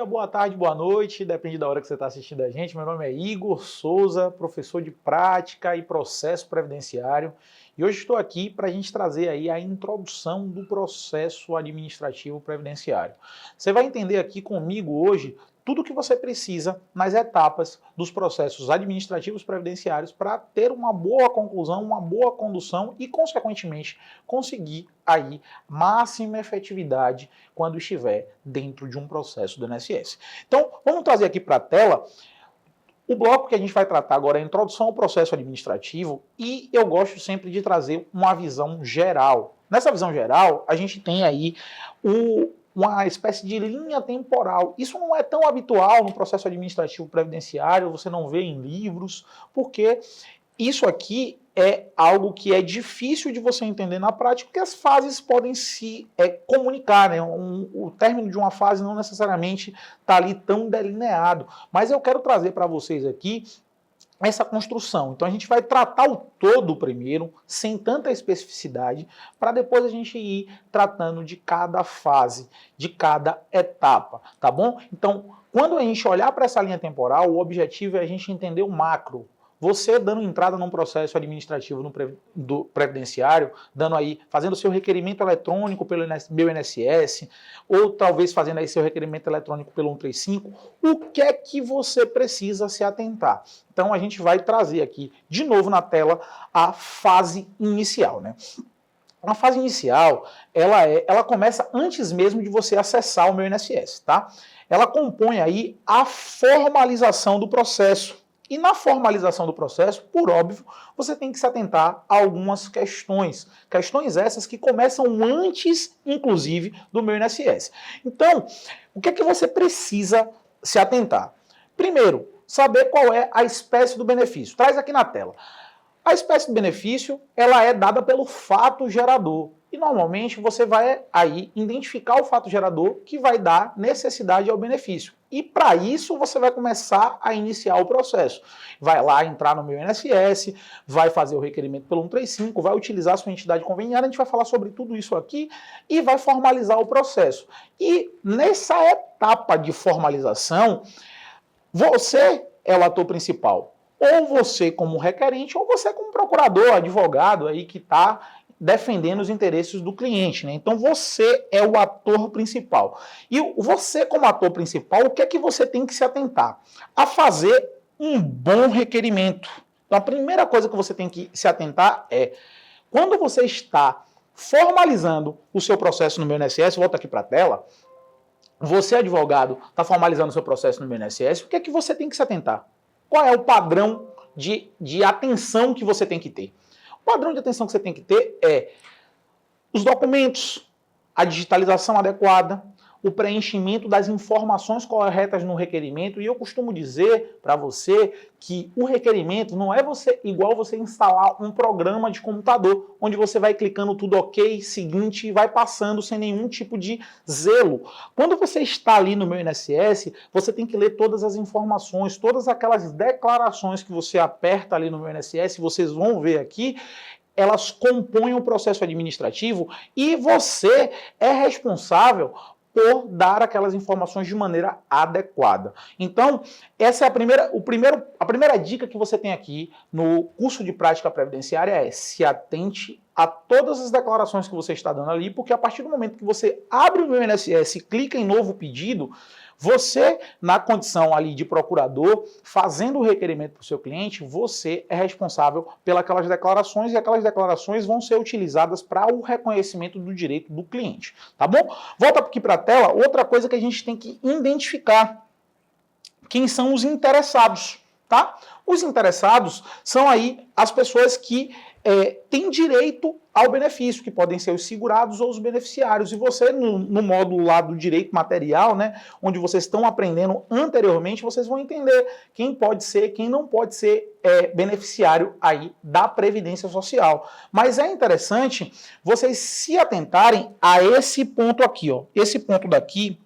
dia, boa tarde, boa noite, depende da hora que você está assistindo a gente. Meu nome é Igor Souza, professor de prática e processo previdenciário. E hoje estou aqui para a gente trazer aí a introdução do processo administrativo previdenciário. Você vai entender aqui comigo hoje tudo o que você precisa nas etapas dos processos administrativos previdenciários para ter uma boa conclusão, uma boa condução e, consequentemente, conseguir aí máxima efetividade quando estiver dentro de um processo do INSS. Então, vamos trazer aqui para a tela o bloco que a gente vai tratar agora é a introdução ao processo administrativo e eu gosto sempre de trazer uma visão geral. Nessa visão geral, a gente tem aí uma espécie de linha temporal. Isso não é tão habitual no processo administrativo previdenciário, você não vê em livros, porque isso aqui é algo que é difícil de você entender na prática, porque as fases podem se comunicar, né? O término de uma fase não necessariamente está ali tão delineado, mas eu quero trazer para vocês aqui essa construção. Então a gente vai tratar o todo primeiro, sem tanta especificidade, para depois a gente ir tratando de cada fase, de cada etapa, tá bom? Então, quando a gente olhar para essa linha temporal, o objetivo é a gente entender o macro. Você dando entrada num processo administrativo do previdenciário, fazendo o seu requerimento eletrônico pelo meu INSS, ou talvez fazendo aí seu requerimento eletrônico pelo 135, o que é que você precisa se atentar? Então a gente vai trazer aqui de novo na tela a fase inicial, né? A fase inicial, ela começa antes mesmo de você acessar o meu INSS, tá? Ela compõe aí a formalização do processo. E na formalização do processo, por óbvio, você tem que se atentar a algumas questões. Questões essas que começam antes, inclusive, do meu INSS. Então, o que é que você precisa se atentar? Primeiro, saber qual é a espécie do benefício. Traz aqui na tela. A espécie do benefício, ela é dada pelo fato gerador. E normalmente você vai aí identificar o fato gerador que vai dar necessidade ao benefício. E para isso você vai começar a iniciar o processo. Vai lá entrar no meu INSS, vai fazer o requerimento pelo 135, vai utilizar a sua entidade conveniada, a gente vai falar sobre tudo isso aqui e vai formalizar o processo. E nessa etapa de formalização, você é o ator principal. Ou você como requerente, ou você como procurador, advogado aí que está defendendo os interesses do cliente, né? Então você é o ator principal. E você como ator principal, o que é que você tem que se atentar? A fazer um bom requerimento. Então a primeira coisa que você tem que se atentar é, quando você está formalizando o seu processo no meu INSS, volta aqui para a tela, você advogado está formalizando o seu processo no meu INSS, o que é que você tem que se atentar? Qual é o padrão de atenção que você tem que ter? O padrão de atenção que você tem que ter é os documentos, a digitalização adequada, o preenchimento das informações corretas no requerimento. E eu costumo dizer para você que o requerimento não é igual você instalar um programa de computador, onde você vai clicando tudo ok, seguinte, e vai passando sem nenhum tipo de zelo. Quando você está ali no meu INSS, você tem que ler todas as informações, todas aquelas declarações que você aperta ali no meu INSS, vocês vão ver aqui, elas compõem o processo administrativo e você é responsável por dar aquelas informações de maneira adequada. Então, essa é a primeira dica que você tem aqui no curso de prática previdenciária é se atente a todas as declarações que você está dando ali, porque a partir do momento que você abre o meu INSS e clica em novo pedido, você, na condição ali de procurador, fazendo o requerimento para o seu cliente, você é responsável pelas declarações e aquelas declarações vão ser utilizadas para o reconhecimento do direito do cliente, tá bom? Volta aqui para a tela, outra coisa que a gente tem que identificar, quem são os interessados, tá? Os interessados são aí as pessoas que têm direito ao benefício, que podem ser os segurados ou os beneficiários. E você, no módulo lá do direito material, né, onde vocês estão aprendendo anteriormente, vocês vão entender quem pode ser, quem não pode ser beneficiário aí da Previdência Social. Mas é interessante vocês se atentarem a esse ponto aqui, ó. Esse ponto daqui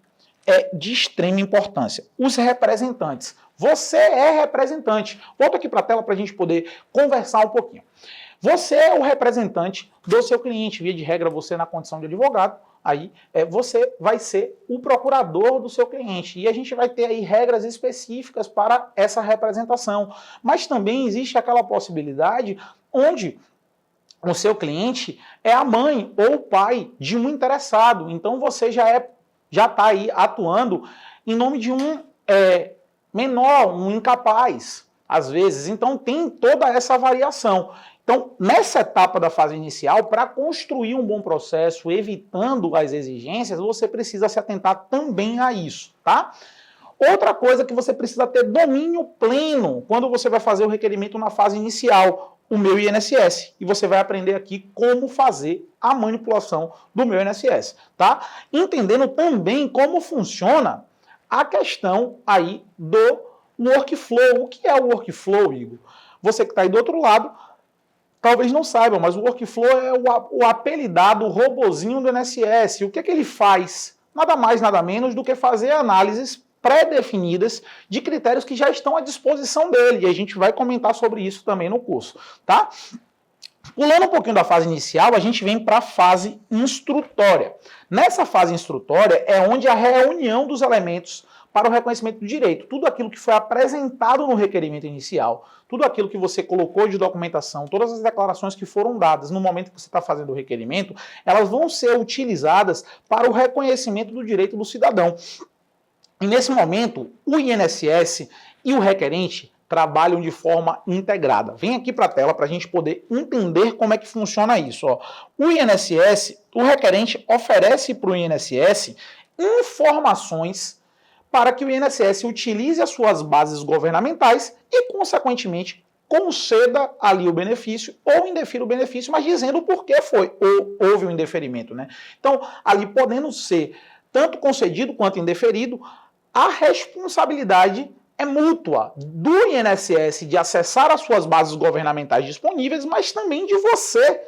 é de extrema importância. Os representantes. Você é representante. Volta aqui para a tela para a gente poder conversar um pouquinho. Você é o representante do seu cliente. Via de regra, você na condição de advogado, aí você vai ser o procurador do seu cliente. E a gente vai ter aí regras específicas para essa representação. Mas também existe aquela possibilidade onde o seu cliente é a mãe ou o pai de um interessado. Então você já está aí atuando em nome de um menor, um incapaz, às vezes. Então tem toda essa variação. Então, nessa etapa da fase inicial, para construir um bom processo, evitando as exigências, você precisa se atentar também a isso, tá? Outra coisa que você precisa ter domínio pleno quando você vai fazer o requerimento na fase inicial, o Meu INSS. E você vai aprender aqui como fazer a manipulação do Meu INSS, tá? Entendendo também como funciona a questão aí do workflow. O que é o workflow, Igor? Você que está aí do outro lado, talvez não saiba, mas o workflow é o apelidado robozinho do INSS. O que é que ele faz? Nada mais, nada menos do que fazer análises pré-definidas de critérios que já estão à disposição dele. E a gente vai comentar sobre isso também no curso, tá? Pulando um pouquinho da fase inicial, a gente vem para a fase instrutória. Nessa fase instrutória é onde a reunião dos elementos para o reconhecimento do direito. Tudo aquilo que foi apresentado no requerimento inicial, tudo aquilo que você colocou de documentação, todas as declarações que foram dadas no momento que você está fazendo o requerimento, elas vão ser utilizadas para o reconhecimento do direito do cidadão. E nesse momento, o INSS e o requerente trabalham de forma integrada. Vem aqui para a tela para a gente poder entender como é que funciona isso. Ó. O INSS, o requerente oferece para o INSS informações para que o INSS utilize as suas bases governamentais e, consequentemente, conceda ali o benefício ou indefira o benefício, mas dizendo o porquê houve o indeferimento, né? Então, ali podendo ser tanto concedido quanto indeferido, a responsabilidade é mútua do INSS de acessar as suas bases governamentais disponíveis, mas também de você,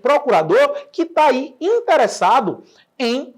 procurador, que está aí interessado em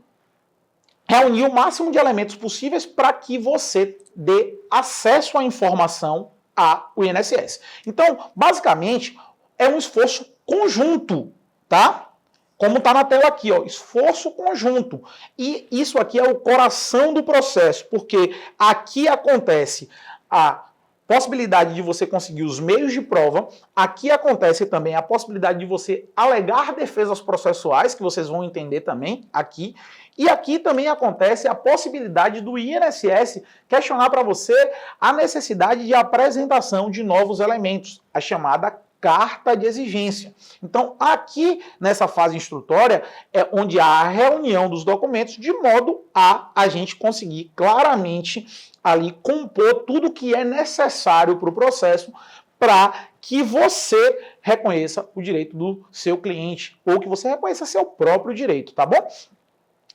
reunir o máximo de elementos possíveis para que você dê acesso à informação ao INSS. Então, basicamente, é um esforço conjunto, tá? Como está na tela aqui, ó, esforço conjunto. E isso aqui é o coração do processo, porque aqui acontece a possibilidade de você conseguir os meios de prova, aqui acontece também a possibilidade de você alegar defesas processuais, que vocês vão entender também aqui, e aqui também acontece a possibilidade do INSS questionar para você a necessidade de apresentação de novos elementos, a chamada carta de exigência. Então, aqui nessa fase instrutória é onde há a reunião dos documentos de modo a gente conseguir claramente ali compor tudo que é necessário para o processo para que você reconheça o direito do seu cliente ou que você reconheça seu próprio direito, tá bom?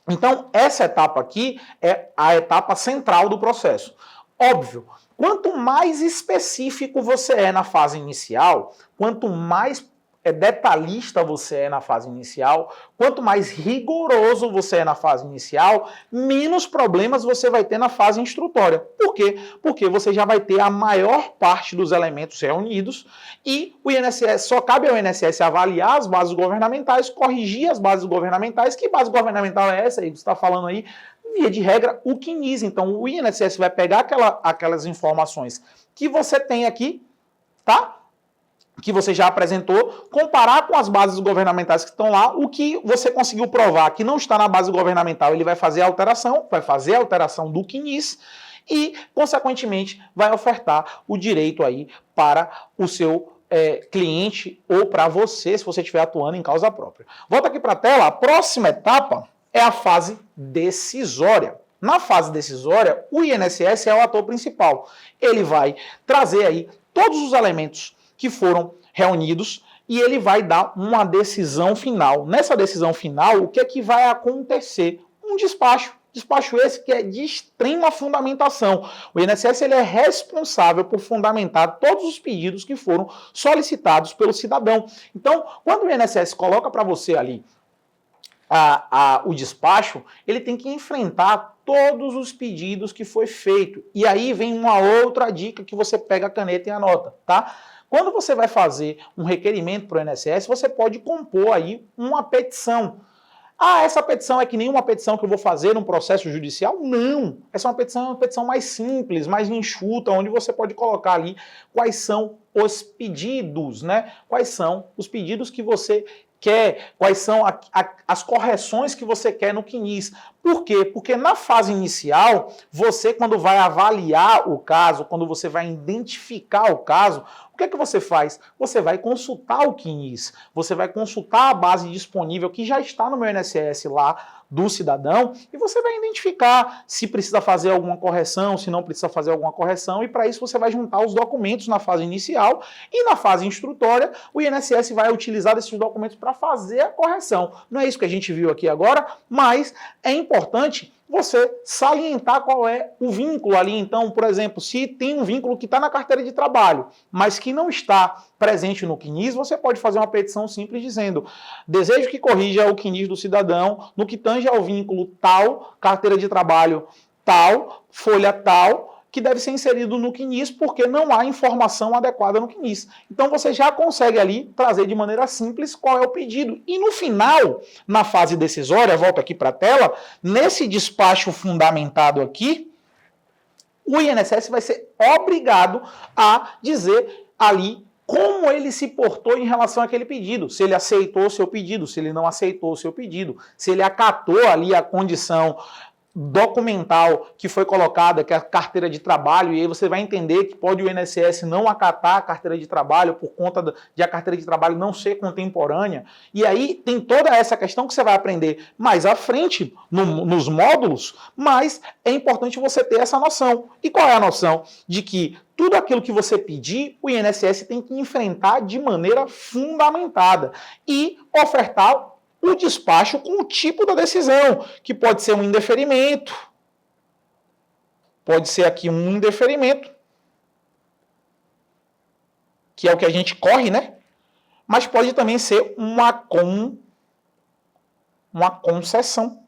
Então, essa etapa aqui é a etapa central do processo. Óbvio, quanto mais específico você é na fase inicial, quanto mais detalhista você é na fase inicial, quanto mais rigoroso você é na fase inicial, menos problemas você vai ter na fase instrutória. Por quê? Porque você já vai ter a maior parte dos elementos reunidos e o INSS, só cabe ao INSS avaliar as bases governamentais, corrigir as bases governamentais. Que base governamental é essa aí? Você está falando aí, via de regra, o CNIS. Então, o INSS vai pegar aquelas informações que você tem aqui, tá? Que você já apresentou, comparar com as bases governamentais que estão lá, o que você conseguiu provar que não está na base governamental, ele vai fazer a alteração do CNIS e, consequentemente, vai ofertar o direito aí para o seu cliente ou para você, se você estiver atuando em causa própria. Volta aqui para a tela, a próxima etapa é a fase decisória. Na fase decisória, o INSS é o ator principal. Ele vai trazer aí todos os elementos que foram reunidos e ele vai dar uma decisão final. Nessa decisão final, o que é que vai acontecer? Um despacho. Despacho esse que é de extrema fundamentação. O INSS ele é responsável por fundamentar todos os pedidos que foram solicitados pelo cidadão. Então, quando o INSS coloca para você ali o despacho, ele tem que enfrentar todos os pedidos que foi feito. E aí vem uma outra dica que você pega a caneta e anota, tá? Quando você vai fazer um requerimento para o INSS, você pode compor aí uma petição. Ah, essa petição é que nem uma petição que eu vou fazer num processo judicial? Não. Essa é uma petição mais simples, mais enxuta, onde você pode colocar ali quais são os pedidos, né? Quais são os pedidos que você quer, quais são as correções que você quer no CNIS. Por quê? Porque na fase inicial, você, quando vai avaliar o caso, quando você vai identificar o caso, o que é que você faz? Você vai consultar o CNIS, você vai consultar a base disponível que já está no meu INSS lá do cidadão e você vai identificar se precisa fazer alguma correção, se não precisa fazer alguma correção, e para isso você vai juntar os documentos na fase inicial e na fase instrutória o INSS vai utilizar esses documentos para fazer a correção. Não é isso que a gente viu aqui agora, mas é importante você salientar qual é o vínculo ali. Então, por exemplo, se tem um vínculo que está na carteira de trabalho, mas que não está presente no CNIS, você pode fazer uma petição simples dizendo: desejo que corrija o CNIS do cidadão no que tange ao vínculo tal, carteira de trabalho tal, folha tal, que deve ser inserido no CNIS porque não há informação adequada no CNIS. Então você já consegue ali trazer de maneira simples qual é o pedido. E no final, na fase decisória, volta aqui para a tela, nesse despacho fundamentado aqui, o INSS vai ser obrigado a dizer ali como ele se portou em relação àquele pedido, se ele aceitou o seu pedido, se ele não aceitou o seu pedido, se ele acatou ali a condição documental que foi colocada, que é a carteira de trabalho, e aí você vai entender que pode o INSS não acatar a carteira de trabalho por conta de a carteira de trabalho não ser contemporânea. E aí tem toda essa questão que você vai aprender mais à frente nos módulos, mas é importante você ter essa noção. E qual é a noção? De que tudo aquilo que você pedir, o INSS tem que enfrentar de maneira fundamentada e ofertar o despacho com o tipo da decisão, que pode ser um indeferimento, pode ser aqui um indeferimento, que é o que a gente corre, né? Mas pode também ser uma concessão,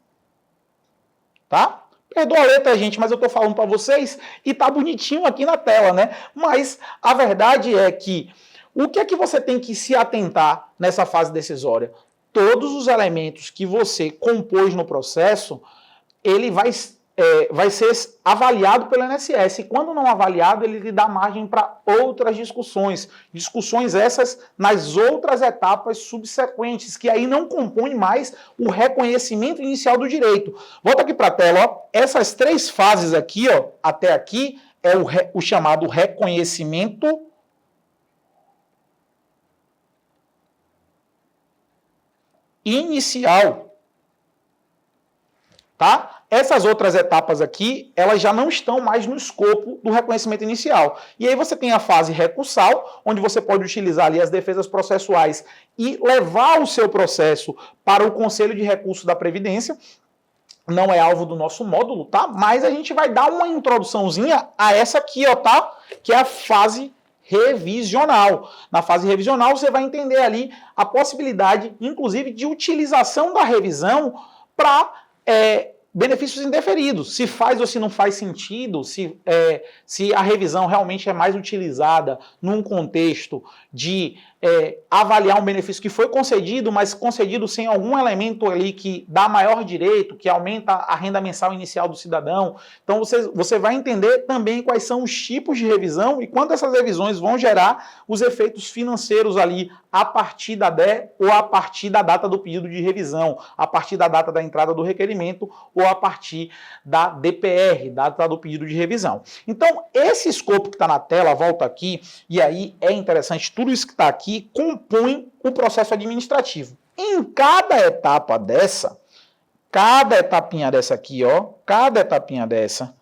tá? Perdoa a letra, gente, mas eu tô falando para vocês e tá bonitinho aqui na tela, né? Mas a verdade é que o que é que você tem que se atentar nessa fase decisória? Todos os elementos que você compôs no processo, ele vai ser avaliado pelo INSS. E quando não avaliado, ele lhe dá margem para outras discussões. Discussões essas nas outras etapas subsequentes, que aí não compõem mais o reconhecimento inicial do direito. Volta aqui para a tela, ó. Essas três fases aqui, ó, até aqui, é o chamado reconhecimento inicial, tá? Essas outras etapas aqui, elas já não estão mais no escopo do reconhecimento inicial. E aí você tem a fase recursal, onde você pode utilizar ali as defesas processuais e levar o seu processo para o Conselho de Recurso da Previdência. Não é alvo do nosso módulo, tá? Mas a gente vai dar uma introduçãozinha a essa aqui, ó, tá? Que é a fase revisional. Na fase revisional, você vai entender ali a possibilidade, inclusive, de utilização da revisão para benefícios indeferidos. Se faz ou se não faz sentido, se a revisão realmente é mais utilizada num contexto de avaliar um benefício que foi concedido, mas concedido sem algum elemento ali que dá maior direito, que aumenta a renda mensal inicial do cidadão. Então você vai entender também quais são os tipos de revisão e quando essas revisões vão gerar os efeitos financeiros ali a partir da DE ou a partir da data do pedido de revisão, a partir da data da entrada do requerimento ou a partir da DPR, data do pedido de revisão. Então, esse escopo que está na tela, volta aqui, e aí é interessante, tudo isso que está aqui compõe o processo administrativo. Em cada etapa dessa, cada etapinha dessa aqui, ó, cada etapinha dessa,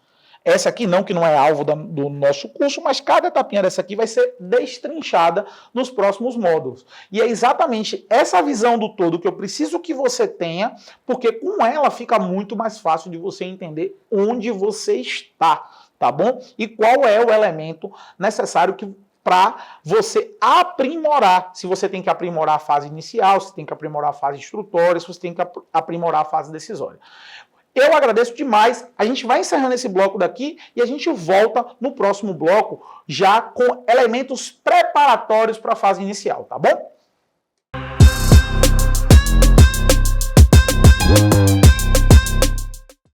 essa aqui não, que não é alvo do nosso curso, mas cada etapinha dessa aqui vai ser destrinchada nos próximos módulos. E é exatamente essa visão do todo que eu preciso que você tenha, porque com ela fica muito mais fácil de você entender onde você está, tá bom? E qual é o elemento necessário para você aprimorar, se você tem que aprimorar a fase inicial, se tem que aprimorar a fase instrutória, se você tem que aprimorar a fase decisória. Eu agradeço demais, a gente vai encerrando esse bloco daqui e a gente volta no próximo bloco já com elementos preparatórios para a fase inicial, tá bom?